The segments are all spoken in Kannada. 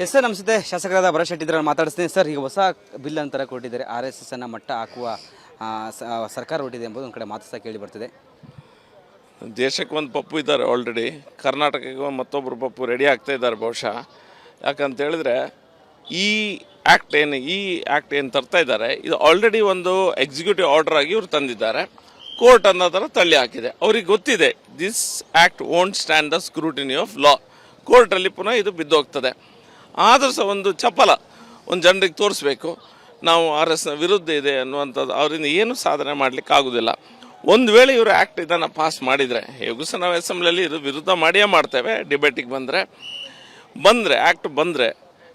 ಎಸ್ ಸರ್, ನಮಸ್ತೆ. ಶಾಸಕರಾದ ಭರತ್ ಶೆಟ್ಟಿ ಇದ್ರಲ್ಲಿ ಮಾತಾಡಿಸ್ತೀನಿ ಸರ್. ಈಗ ಹೊಸ ಬಿಲ್ ಅಂತರ ಕೊಟ್ಟಿದ್ದಾರೆ, RSS ಅನ್ನು ಮಟ್ಟ ಹಾಕುವ ಸರ್ಕಾರ ಹೊರಟಿದೆ ಎಂಬುದು ಒಂದು ಕಡೆ ಮಾತು ಸಹ ಕೇಳಿ ಬರ್ತಿದೆ. ದೇಶಕ್ಕೆ ಒಂದು ಪಪ್ಪು ಇದ್ದಾರೆ ಆಲ್ರೆಡಿ, ಕರ್ನಾಟಕಕ್ಕೆ ಮತ್ತೊಬ್ಬರು ಪಪ್ಪು ರೆಡಿ ಆಗ್ತಾ ಇದ್ದಾರೆ ಬಹುಶಃ. ಯಾಕಂತ ಹೇಳಿದ್ರೆ ಈ ಆ್ಯಕ್ಟ್ ಏನು ತರ್ತಾ ಇದ್ದಾರೆ, ಇದು ಆಲ್ರೆಡಿ ಒಂದು ಎಕ್ಸಿಕ್ಯೂಟಿವ್ ಆರ್ಡರ್ ಆಗಿ ಇವರು ತಂದಿದ್ದಾರೆ. ಕೋರ್ಟ್ ಅನ್ನೋದರ ತಳ್ಳಿ ಹಾಕಿದೆ. ಅವ್ರಿಗೆ ಗೊತ್ತಿದೆ this act won't stand the scrutiny of law. ಕೋರ್ಟಲ್ಲಿ ಪುನಃ ಇದು ಬಿದ್ದೋಗ್ತದೆ. ಆದರೂ ಸಹ ಒಂದು ಚಪಲ ಒಂದು ಜನರಿಗೆ ತೋರಿಸ್ಬೇಕು, ನಾವು RSSನ ವಿರುದ್ಧ ಇದೆ ಅನ್ನುವಂಥದ್ದು. ಅವರಿಂದ ಏನು ಸಾಧನೆ ಮಾಡಲಿಕ್ಕೆ ಆಗೋದಿಲ್ಲ. ಒಂದು ವೇಳೆ ಇವರು ಆ್ಯಕ್ಟ್ ಇದನ್ನು ಪಾಸ್ ಮಾಡಿದರೆ, ಹೇಗೂ ಸಹ ನಾವು ಅಸೆಂಬ್ಲಿಯಲ್ಲಿ ಇದು ವಿರುದ್ಧ ಮಾಡಿಯೇ ಮಾಡ್ತೇವೆ. ಡಿಬೇಟಿಗೆ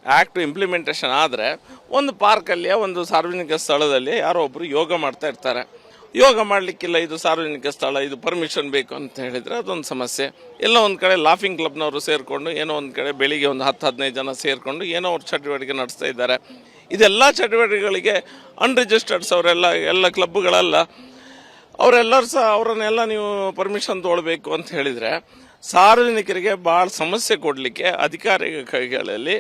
ಆ್ಯಕ್ಟ್ ಇಂಪ್ಲಿಮೆಂಟೇಷನ್ ಆದರೆ ಒಂದು ಪಾರ್ಕಲ್ಲಿಯೇ ಒಂದು ಸಾರ್ವಜನಿಕ ಸ್ಥಳದಲ್ಲಿ ಯಾರೋ ಒಬ್ಬರು ಯೋಗ ಮಾಡ್ತಾ ಇರ್ತಾರೆ. ಯೋಗ ಮಾಡಲಿಕ್ಕಿಲ್ಲ, ಇದು ಸಾರ್ವಜನಿಕ ಸ್ಥಳ, ಇದು ಪರ್ಮಿಷನ್ ಬೇಕು ಅಂತ ಹೇಳಿದರೆ ಅದೊಂದು ಸಮಸ್ಯೆ. ಎಲ್ಲ ಒಂದು ಕಡೆ ಲಾಫಿಂಗ್ ಕ್ಲಬ್ನವರು ಸೇರಿಕೊಂಡು ಏನೋ ಒಂದು ಕಡೆ ಬೆಳಿಗ್ಗೆ ಒಂದು 10-15 ಜನ ಸೇರಿಕೊಂಡು ಏನೋ ಅವ್ರು ಚಟುವಟಿಕೆ ನಡೆಸ್ತಾ ಇದ್ದಾರೆ. ಇದೆಲ್ಲ ಚಟುವಟಿಕೆಗಳಿಗೆ ಅನ್ರಿಜಿಸ್ಟರ್ಡ್ಸ್ ಎಲ್ಲ ಕ್ಲಬ್ಗಳೆಲ್ಲ ಅವರೆಲ್ಲರೂ ಸಹ ಅವರನ್ನೆಲ್ಲ ನೀವು ಪರ್ಮಿಷನ್ ತೊಗೊಳ್ಬೇಕು ಅಂತ ಹೇಳಿದರೆ ಸಾರ್ವಜನಿಕರಿಗೆ ಭಾಳ ಸಮಸ್ಯೆ ಕೊಡಲಿಕ್ಕೆ ಅಧಿಕಾರಿಗಳ ಕೈಗಳಲ್ಲಿ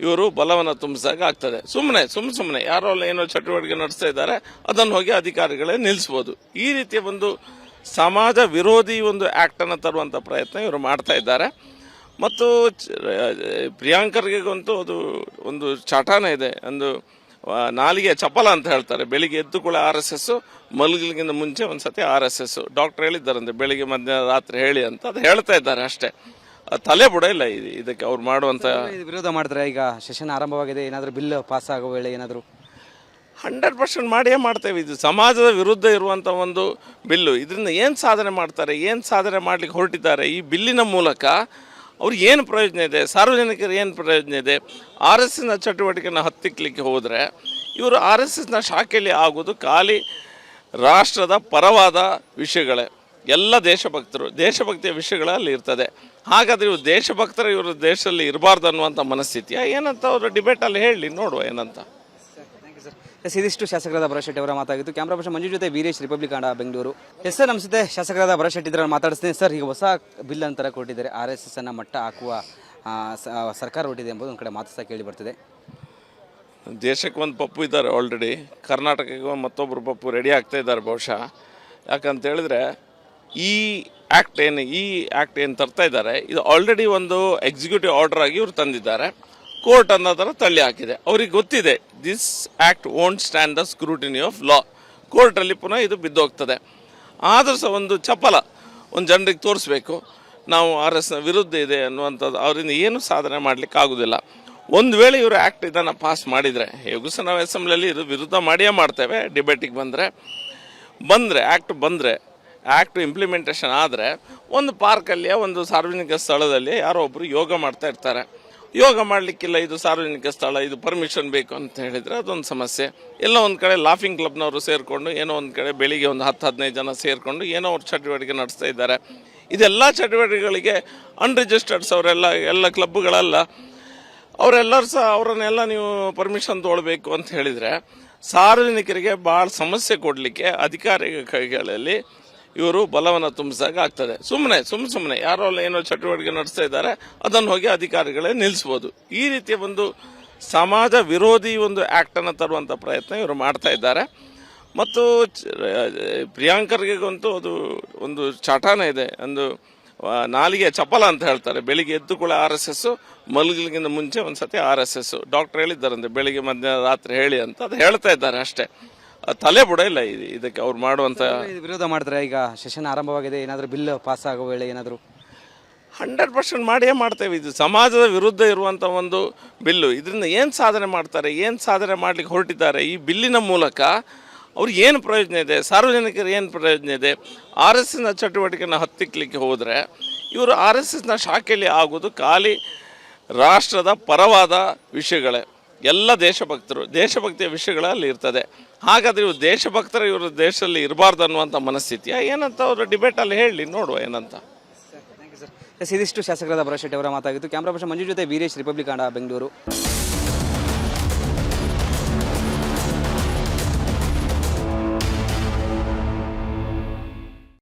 ಇವರು ಬಲವನ್ನು ತುಂಬಿಸಾಗ ಆಗ್ತದೆ. ಸುಮ್ಮನೆ ಯಾರೋ ಏನೋ ಚಟುವಟಿಕೆ ನಡೆಸ್ತಾ ಇದ್ದಾರೆ, ಅದನ್ನು ಹೋಗಿ ಅಧಿಕಾರಿಗಳೇ ನಿಲ್ಲಿಸ್ಬೋದು. ಈ ರೀತಿಯ ಒಂದು ಸಮಾಜ ವಿರೋಧಿ ಒಂದು ಆ್ಯಕ್ಟನ್ನು ತರುವಂಥ ಪ್ರಯತ್ನ ಇವರು ಮಾಡ್ತಾ ಇದ್ದಾರೆ. ಮತ್ತು ಪ್ರಿಯಾಂಕರ್ಗಂತೂ ಅದು ಒಂದು ಚಟಾನ ಇದೆ, ಒಂದು ನಾಲಿಗೆ ಚಪಲ ಅಂತ ಹೇಳ್ತಾರೆ. ಬೆಳಿಗ್ಗೆ ಎದ್ದು ಕೂಡ RSS, ಮಲಗಲಿಗಿಂತ ಮುಂಚೆ ಒಂದ್ಸತಿ RSS. ಡಾಕ್ಟರ್ ಹೇಳಿದ್ದಾರಂತೆ ಬೆಳಿಗ್ಗೆ ಮಧ್ಯಾಹ್ನ ರಾತ್ರಿ ಹೇಳಿ ಅಂತ, ಅದು ಹೇಳ್ತಾ ಇದ್ದಾರೆ ಅಷ್ಟೇ. ತಲೆ ಬುಡ ಇಲ್ಲ ಇದಕ್ಕೆ ಅವ್ರು ಮಾಡುವಂಥ. ವಿರೋಧ ಮಾಡ್ತಾರೆ. ಈಗ ಸೆಷನ್ ಆರಂಭವಾಗಿದೆ, ಏನಾದರೂ ಬಿಲ್ ಪಾಸ್ ಆಗೋ ವೇಳೆ ಏನಾದರೂ 100% ಮಾಡಿಯೇ ಮಾಡ್ತೇವೆ. ಇದು ಸಮಾಜದ ವಿರುದ್ಧ ಇರುವಂಥ ಒಂದು ಬಿಲ್ಲು. ಇದರಿಂದ ಏನು ಸಾಧನೆ ಮಾಡ್ತಾರೆ, ಏನು ಸಾಧನೆ ಮಾಡಲಿಕ್ಕೆ ಹೊರಟಿದ್ದಾರೆ, ಈ ಬಿಲ್ಲಿನ ಮೂಲಕ ಅವ್ರಿಗೆ ಏನು ಪ್ರಯೋಜನ ಇದೆ, ಸಾರ್ವಜನಿಕರಿಗೆ ಏನು ಪ್ರಯೋಜನ ಇದೆ. RSSನ ಚಟುವಟಿಕೆನ ಹತ್ತಿಕ್ಕಲಿಕ್ಕೆ ಹೋದರೆ ಇವರು RSSನ ಶಾಖೆಯಲ್ಲಿ ಆಗೋದು ಖಾಲಿ ರಾಷ್ಟ್ರದ ಪರವಾದ ವಿಷಯಗಳೇ. ಎಲ್ಲ ದೇಶಭಕ್ತಿಯ ವಿಷಯಗಳಲ್ಲಿ ಇರ್ತದೆ. ಹಾಗಾದರೆ ಇವರು ದೇಶಭಕ್ತರು ಇವರು ದೇಶದಲ್ಲಿ ಇರಬಾರ್ದು ಅನ್ನುವಂಥ ಮನಸ್ಥಿತಿಯ ಏನಂತ ಅವರು ಡಿಬೇಟಲ್ಲಿ ಹೇಳಿ ನೋಡುವ ಏನಂತ. ಎಸ್, ಇದಿಷ್ಟು ಶಾಸಕರಾದ ಭರತ್ ಶೆಟ್ಟಿ ಅವರ ಮಾತಾಗಿತ್ತು. ಕ್ಯಾಮ್ರಾ ಪರ್ಸನ್ ಮಂಜು ಜೊತೆ Veeresh, republic Kannada, Bengaluru. Yes sir, ನಮಸ್ತೆ. ಶಾಸಕರಾದ ಭರತ್ ಶೆಟ್ಟಿ ಇದ್ರಲ್ಲಿ ಮಾತಾಡಿಸ್ತೀನಿ ಸರ್. ಈಗ ಹೊಸ ಬಿಲ್ ಅಂತರ ಕೊಟ್ಟಿದ್ದಾರೆ, RSS ಅನ್ನು ಮಟ್ಟ ಹಾಕುವ ಸರ್ಕಾರ ಹೊರಟಿದೆ ಎಂಬುದು ಒಂದು ಕಡೆ ಮಾತು ಸಹ ಕೇಳಿ ಬರ್ತಿದೆ. ದೇಶಕ್ಕೆ ಒಂದು ಪಪ್ಪು ಇದ್ದಾರೆ ಆಲ್ರೆಡಿ, ಕರ್ನಾಟಕಕ್ಕೆ ಮತ್ತೊಬ್ಬರು ಪಪ್ಪು ರೆಡಿ ಆಗ್ತಾ ಇದ್ದಾರೆ ಬಹುಶಃ. ಯಾಕಂತ ಹೇಳಿದ್ರೆ ಈ ಆ್ಯಕ್ಟ್ ಏನು ತರ್ತಾ ಇದ್ದಾರೆ, ಇದು ಆಲ್ರೆಡಿ ಒಂದು ಎಕ್ಸಿಕ್ಯೂಟಿವ್ ಆರ್ಡರ್ ಆಗಿ ಇವರು ತಂದಿದ್ದಾರೆ. ಕೋರ್ಟ್ ಅನ್ನೋದರ ತಳ್ಳಿ ಹಾಕಿದೆ. ಅವ್ರಿಗೆ ಗೊತ್ತಿದೆ this act won't stand the scrutiny of law. ಕೋರ್ಟಲ್ಲಿ ಪುನಃ ಇದು ಬಿದ್ದೋಗ್ತದೆ. ಆದರೂ ಸಹ ಒಂದು ಚಪಲ ಒಂದು ಜನರಿಗೆ ತೋರಿಸ್ಬೇಕು, ನಾವು RSSನ ವಿರುದ್ಧ ಇದೆ ಅನ್ನುವಂಥದ್ದು. ಅವರಿಂದ ಏನು ಸಾಧನೆ ಮಾಡಲಿಕ್ಕೆ ಆಗೋದಿಲ್ಲ. ಒಂದು ವೇಳೆ ಇವರು ಆ್ಯಕ್ಟ್ ಇದನ್ನು ಪಾಸ್ ಮಾಡಿದರೆ, ಹೇಗೂ ಸಹ ನಾವು ಅಸೆಂಬ್ಲಿಯಲ್ಲಿ ಇದು ವಿರುದ್ಧ ಮಾಡಿಯೇ ಮಾಡ್ತೇವೆ. ಡಿಬೇಟಿಗೆ ಆ್ಯಕ್ಟ್ ಇಂಪ್ಲಿಮೆಂಟೇಷನ್ ಆದರೆ ಒಂದು ಪಾರ್ಕಲ್ಲಿಯೇ ಒಂದು ಸಾರ್ವಜನಿಕ ಸ್ಥಳದಲ್ಲಿ ಯಾರೋ ಒಬ್ಬರು ಯೋಗ ಮಾಡ್ತಾ ಇರ್ತಾರೆ. ಯೋಗ ಮಾಡಲಿಕ್ಕಿಲ್ಲ, ಇದು ಸಾರ್ವಜನಿಕ ಸ್ಥಳ, ಇದು ಪರ್ಮಿಷನ್ ಬೇಕು ಅಂತ ಹೇಳಿದರೆ ಅದೊಂದು ಸಮಸ್ಯೆ. ಎಲ್ಲ ಒಂದು ಕಡೆ ಲಾಫಿಂಗ್ ಕ್ಲಬ್ನವರು ಸೇರಿಕೊಂಡು ಏನೋ ಒಂದು ಕಡೆ ಬೆಳಿಗ್ಗೆ ಒಂದು 10-15 ಜನ ಸೇರಿಕೊಂಡು ಏನೋ ಅವ್ರು ಚಟುವಟಿಕೆ ನಡೆಸ್ತಾ ಇದ್ದಾರೆ. ಇದೆಲ್ಲ ಚಟುವಟಿಕೆಗಳಿಗೆ ಅನ್ರಿಜಿಸ್ಟರ್ಡ್ಸ್ ಎಲ್ಲ ಕ್ಲಬ್ಗಳೆಲ್ಲ ಅವರೆಲ್ಲರೂ ಸಹ ಅವರನ್ನೆಲ್ಲ ನೀವು ಪರ್ಮಿಷನ್ ತೊಗೊಳ್ಬೇಕು ಅಂತ ಹೇಳಿದರೆ ಸಾರ್ವಜನಿಕರಿಗೆ ಭಾಳ ಸಮಸ್ಯೆ ಕೊಡಲಿಕ್ಕೆ ಅಧಿಕಾರಿಗಳ ಕೈಗಳಲ್ಲಿ ಇವರು ಬಲವನ್ನು ತುಂಬಿಸಾಗ ಆಗ್ತದೆ. ಸುಮ್ಮನೆ ಯಾರೋ ಏನೋ ಚಟುವಟಿಕೆ ನಡೆಸ್ತಾ ಇದ್ದಾರೆ, ಅದನ್ನು ಹೋಗಿ ಅಧಿಕಾರಿಗಳೇ ನಿಲ್ಲಿಸ್ಬೋದು. ಈ ರೀತಿಯ ಒಂದು ಸಮಾಜ ವಿರೋಧಿ ಒಂದು ಆ್ಯಕ್ಟನ್ನು ತರುವಂಥ ಪ್ರಯತ್ನ ಇವರು ಮಾಡ್ತಾ ಇದ್ದಾರೆ. ಮತ್ತು ಪ್ರಿಯಾಂಕರ್ಗಂತೂ ಅದು ಒಂದು ಚಟಾನ ಇದೆ, ಒಂದು ನಾಲಿಗೆ ಚಪಲ ಅಂತ ಹೇಳ್ತಾರೆ. ಬೆಳಿಗ್ಗೆ ಎದ್ದು ಕೂಡ RSS, ಮಲಗಲಿಗಿಂತ ಮುಂಚೆ ಒಂದ್ಸತಿ RSS. ಡಾಕ್ಟರ್ ಹೇಳಿದ್ದಾರಂತೆ ಬೆಳಿಗ್ಗೆ ಮಧ್ಯಾಹ್ನ ರಾತ್ರಿ ಹೇಳಿ ಅಂತ, ಅದು ಹೇಳ್ತಾ ಇದ್ದಾರೆ ಅಷ್ಟೇ. ತಲೆ ಬುಡ ಇಲ್ಲ ಇದಕ್ಕೆ ಅವ್ರು ಮಾಡುವಂಥ. ವಿರೋಧ ಮಾಡ್ತಾರೆ. ಈಗ ಸೆಷನ್ ಆರಂಭವಾಗಿದೆ, ಏನಾದರೂ ಬಿಲ್ ಪಾಸ್ ಆಗೋ ವೇಳೆ ಏನಾದರೂ 100% ಮಾಡಿಯೇ ಮಾಡ್ತೇವೆ. ಇದು ಸಮಾಜದ ವಿರುದ್ಧ ಇರುವಂಥ ಒಂದು ಬಿಲ್ಲು. ಇದರಿಂದ ಏನು ಸಾಧನೆ ಮಾಡ್ತಾರೆ, ಏನು ಸಾಧನೆ ಮಾಡಲಿಕ್ಕೆ ಹೊರಟಿದ್ದಾರೆ. ಈ ಬಿಲ್ಲಿನ ಮೂಲಕ ಅವ್ರಿಗೆ ಏನು ಪ್ರಯೋಜನ ಇದೆ, ಸಾರ್ವಜನಿಕರಿಗೆ ಏನು ಪ್ರಯೋಜನ ಇದೆ. RSSನ ಚಟುವಟಿಕೆನ ಹತ್ತಿಕ್ಕಲಿಕ್ಕೆ ಹೋದರೆ ಇವರು RSSನ ಶಾಖೆಯಲ್ಲಿ ಆಗೋದು ಖಾಲಿ ರಾಷ್ಟ್ರದ ಪರವಾದ ವಿಷಯಗಳೇ. ಎಲ್ಲ ದೇಶಭಕ್ತಿಯ ವಿಷಯಗಳಲ್ಲಿ ಇರ್ತದೆ. ಹಾಗಾದರೆ ಇವರು ದೇಶಭಕ್ತರು ಇವರು ದೇಶದಲ್ಲಿ ಇರಬಾರ್ದು ಅನ್ನುವಂಥ ಮನಸ್ಥಿತಿಯ ಏನಂತ ಅವರು ಡಿಬೇಟಲ್ಲಿ ಹೇಳಿ ನೋಡುವ ಏನಂತ. ಎಸ್, ಇದಿಷ್ಟು ಶಾಸಕರಾದ ಭರತ್ ಶೆಟ್ಟಿ ಅವರ ಮಾತಾಗಿತ್ತು. ಕ್ಯಾಮ್ರಾ ಪರ್ಸನ್ ಮಂಜು ಜೊತೆ ವೀರೇಶ್, ರಿಪಬ್ಲಿಕ್ ಕನ್ನಡ, ಬೆಂಗಳೂರು.